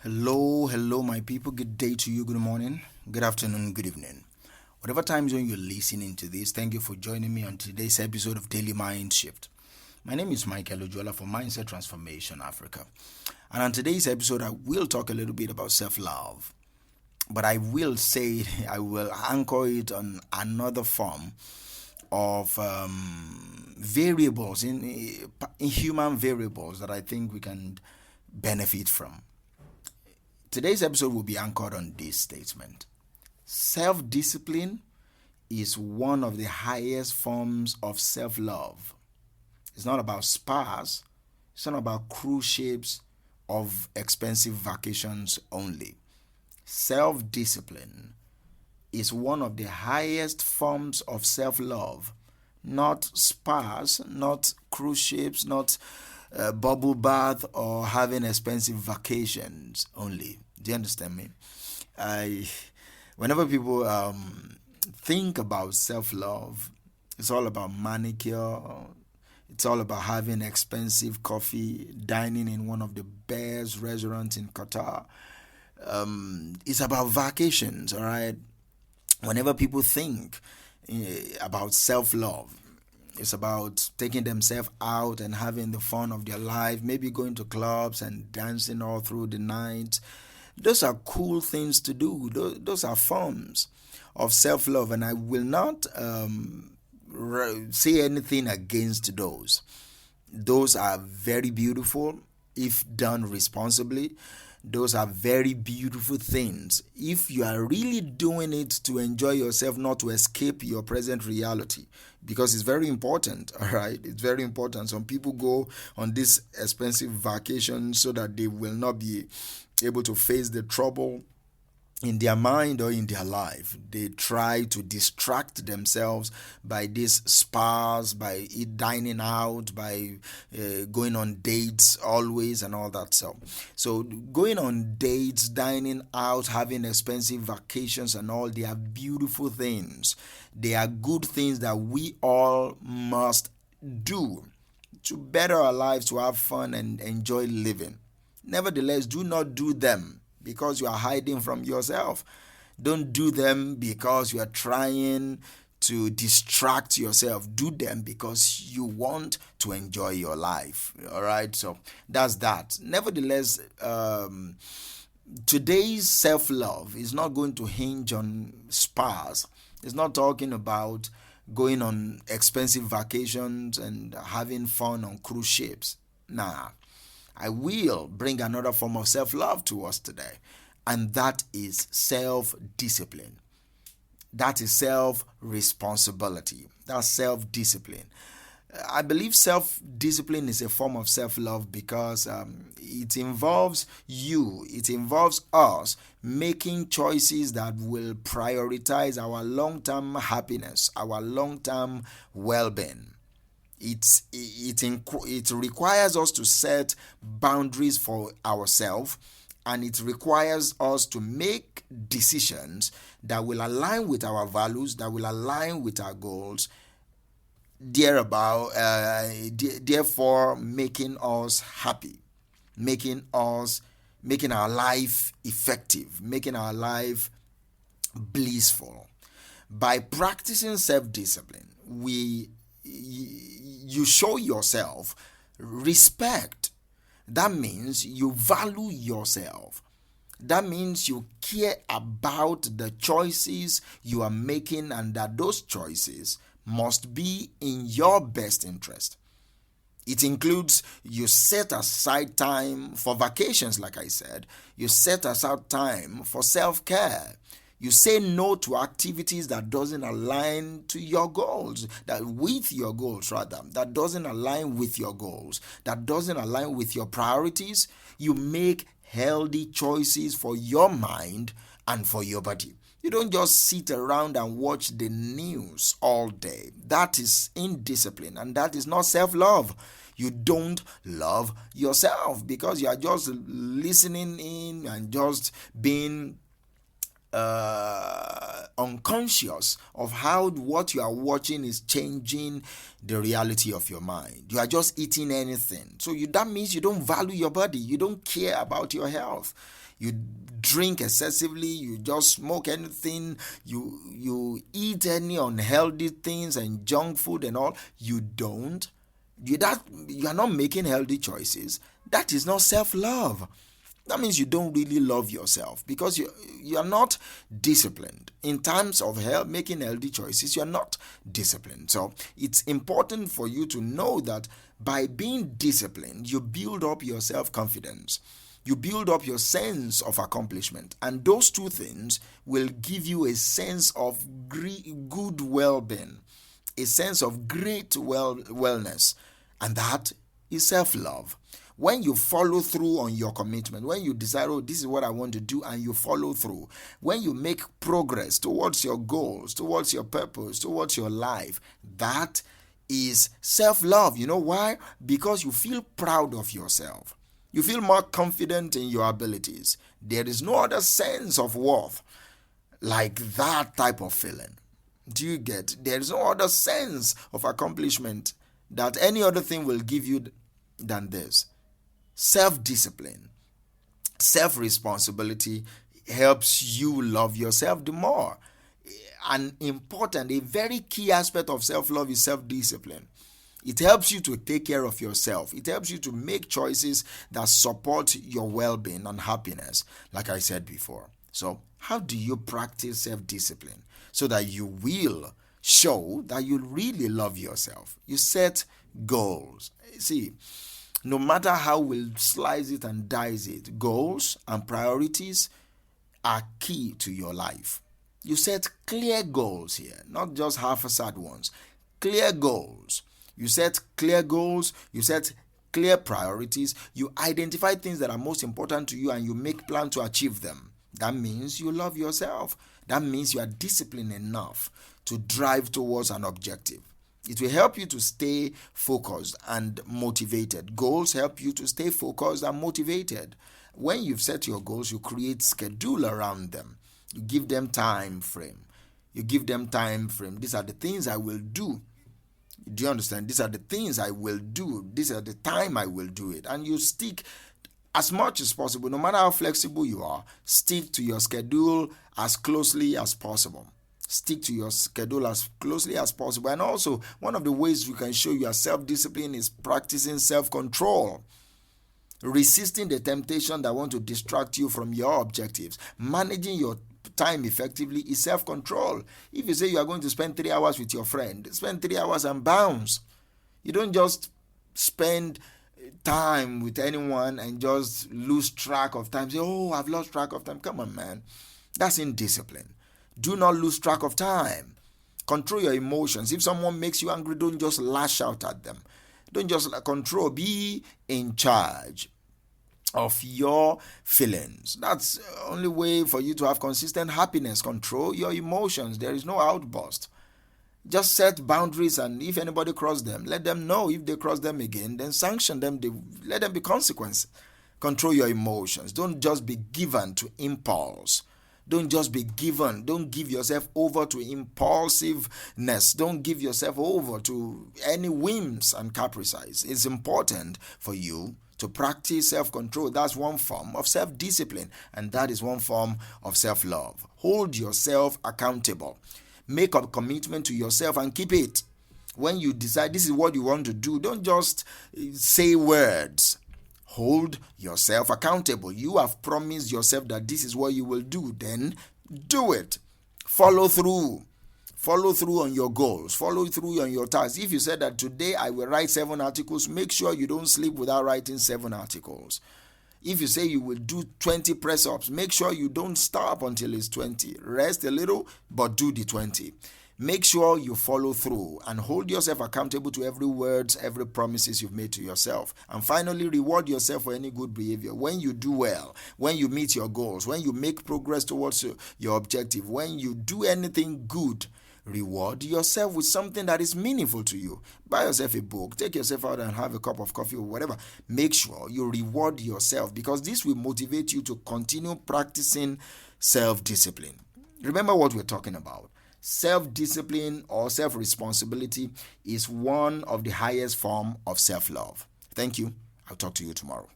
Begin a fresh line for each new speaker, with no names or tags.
Hello, my people. Good day to you. Good morning, good afternoon, good evening. Whatever time zone you're listening to this, thank you for joining me on today's episode of Daily Mind Shift. My name is Michael Ojola from Mindset Transformation Africa. And on today's episode, I will talk a little bit about self love. But I will say, I will anchor it on another form of variables, in human variables that I think we can benefit from. Today's episode will be anchored on this statement: self discipline is one of the highest forms of self love. It's not about spas, it's not about cruise ships of expensive vacations only. Self discipline is one of the highest forms of self love. Not spas, not cruise ships, not bubble bath or having expensive vacations only. Do you understand me? I, whenever people think about self love, it's all about manicure. It's all about having expensive coffee, dining in one of the best restaurants in Qatar. It's about vacations, all right? Whenever people think about self love, it's about taking themselves out and having the fun of their life, maybe going to clubs and dancing all through the night. Those are cool things to do. Those are forms of self love, and I will not say anything against those. Those are very beautiful if done responsibly. Those are very beautiful things if you are really doing it to enjoy yourself, not to escape your present reality, because it's very important. All right, it's very important. Some people go on this expensive vacation so that they will not be able to face the trouble in their mind or in their life. They try to distract themselves by these spas, by dining out, by going on dates always and all that stuff. So going on dates, dining out, having expensive vacations and all, they are beautiful things. They are good things that we all must do to better our lives, to have fun and enjoy living. Nevertheless, do not do them because you are hiding from yourself. Don't do them because you are trying to distract yourself. Do them because you want to enjoy your life. All right, so that's that. Nevertheless, today's self-love is not going to hinge on spas. It's not talking about going on expensive vacations and having fun on cruise ships. Nah. I will bring another form of self-love to us today, and that is self-discipline. That is self-responsibility. That's self-discipline. I believe self-discipline is a form of self-love because it involves it involves us making choices that will prioritize our long-term happiness, our long-term well-being. It requires us to set boundaries for ourselves, and it requires us to make decisions that will align with our values, that will align with our goals, therefore making us happy, making our life effective, making our life blissful. By practicing self-discipline, you show yourself respect. That means you value yourself. That means you care about the choices you are making, and that those choices must be in your best interest. It includes you set aside time for vacations, like I said. You set aside time for self-care. You say no to activities that doesn't align to your goals, that doesn't align with your goals, that doesn't align with your priorities. You make healthy choices for your mind and for your body. You don't just sit around and watch the news all day. That is indiscipline, and that is not self-love. You don't love yourself because you are just listening in and just being unconscious of how what you are watching is changing the reality of your mind. You are just eating anything. So that means you don't value your body. You don't care about your health. You drink excessively, you just smoke anything, you eat any unhealthy things and junk food and all. You are not making healthy choices. That is not self-love. That means you don't really love yourself, because you are not disciplined. In terms of making healthy choices, you are not disciplined. So it's important for you to know that by being disciplined, you build up your self-confidence. You build up your sense of accomplishment. And those two things will give you a sense of good well-being, a sense of great wellness. And that is self-love. When you follow through on your commitment, when you decide, this is what I want to do, and you follow through, when you make progress towards your goals, towards your purpose, towards your life, that is self-love. You know why? Because you feel proud of yourself. You feel more confident in your abilities. There is no other sense of worth like that type of feeling. Do you get? There is no other sense of accomplishment that any other thing will give you than this. Self-discipline, self-responsibility helps you love yourself the more. A very key aspect of self-love is self-discipline. It helps you to take care of yourself. It helps you to make choices that support your well-being and happiness, like I said before. So, how do you practice self-discipline so that you will show that you really love yourself? You set goals. See, no matter how we'll slice it and dice it, goals and priorities are key to your life. You set clear goals here, not just half-assed ones. Clear goals. You set clear goals, you set clear priorities, you identify things that are most important to you, and you make plans to achieve them. That means you love yourself. That means you are disciplined enough to drive towards an objective. It will help you to stay focused and motivated. Goals help you to stay focused and motivated. When you've set your goals, you create schedule around them. You give them time frame. These are the things I will do. Do you understand? These are the things I will do. These are the time I will do it. And you stick as much as possible, no matter how flexible you are, stick to your schedule as closely as possible. Stick to your schedule as closely as possible. And also, one of the ways you can show your self-discipline is practicing self-control. Resisting the temptation that want to distract you from your objectives. Managing your time effectively is self-control. If you say you are going to spend 3 hours with your friend, spend 3 hours and bounce. You don't just spend time with anyone and just lose track of time. Say, I've lost track of time. Come on, man. That's indiscipline. Do not lose track of time. Control your emotions. If someone makes you angry, don't just lash out at them. Don't just control. Be in charge of your feelings. That's the only way for you to have consistent happiness. Control your emotions. There is no outburst. Just set boundaries, and if anybody cross them, let them know. If they cross them again, then sanction them. Let them be consequences. Control your emotions. Don't just be given to impulse. Don't give yourself over to impulsiveness. Don't give yourself over to any whims and caprices. It's important for you to practice self-control. That's one form of self-discipline, and that is one form of self-love. Hold yourself accountable. Make a commitment to yourself and keep it. When you decide this is what you want to do, don't just say words. Hold yourself accountable. You have promised yourself that this is what you will do. Then do it. Follow through. Follow through on your goals. Follow through on your tasks. If you said that today I will write 7 articles, make sure you don't sleep without writing 7 articles. If you say you will do 20 press-ups, make sure you don't stop until it's 20. Rest a little, but do the 20. Make sure you follow through and hold yourself accountable to every word, every promises you've made to yourself. And finally, reward yourself for any good behavior. When you do well, when you meet your goals, when you make progress towards your objective, when you do anything good, reward yourself with something that is meaningful to you. Buy yourself a book, take yourself out and have a cup of coffee or whatever. Make sure you reward yourself, because this will motivate you to continue practicing self-discipline. Remember what we're talking about. Self-discipline or self-responsibility is one of the highest form of self-love. Thank you. I'll talk to you tomorrow.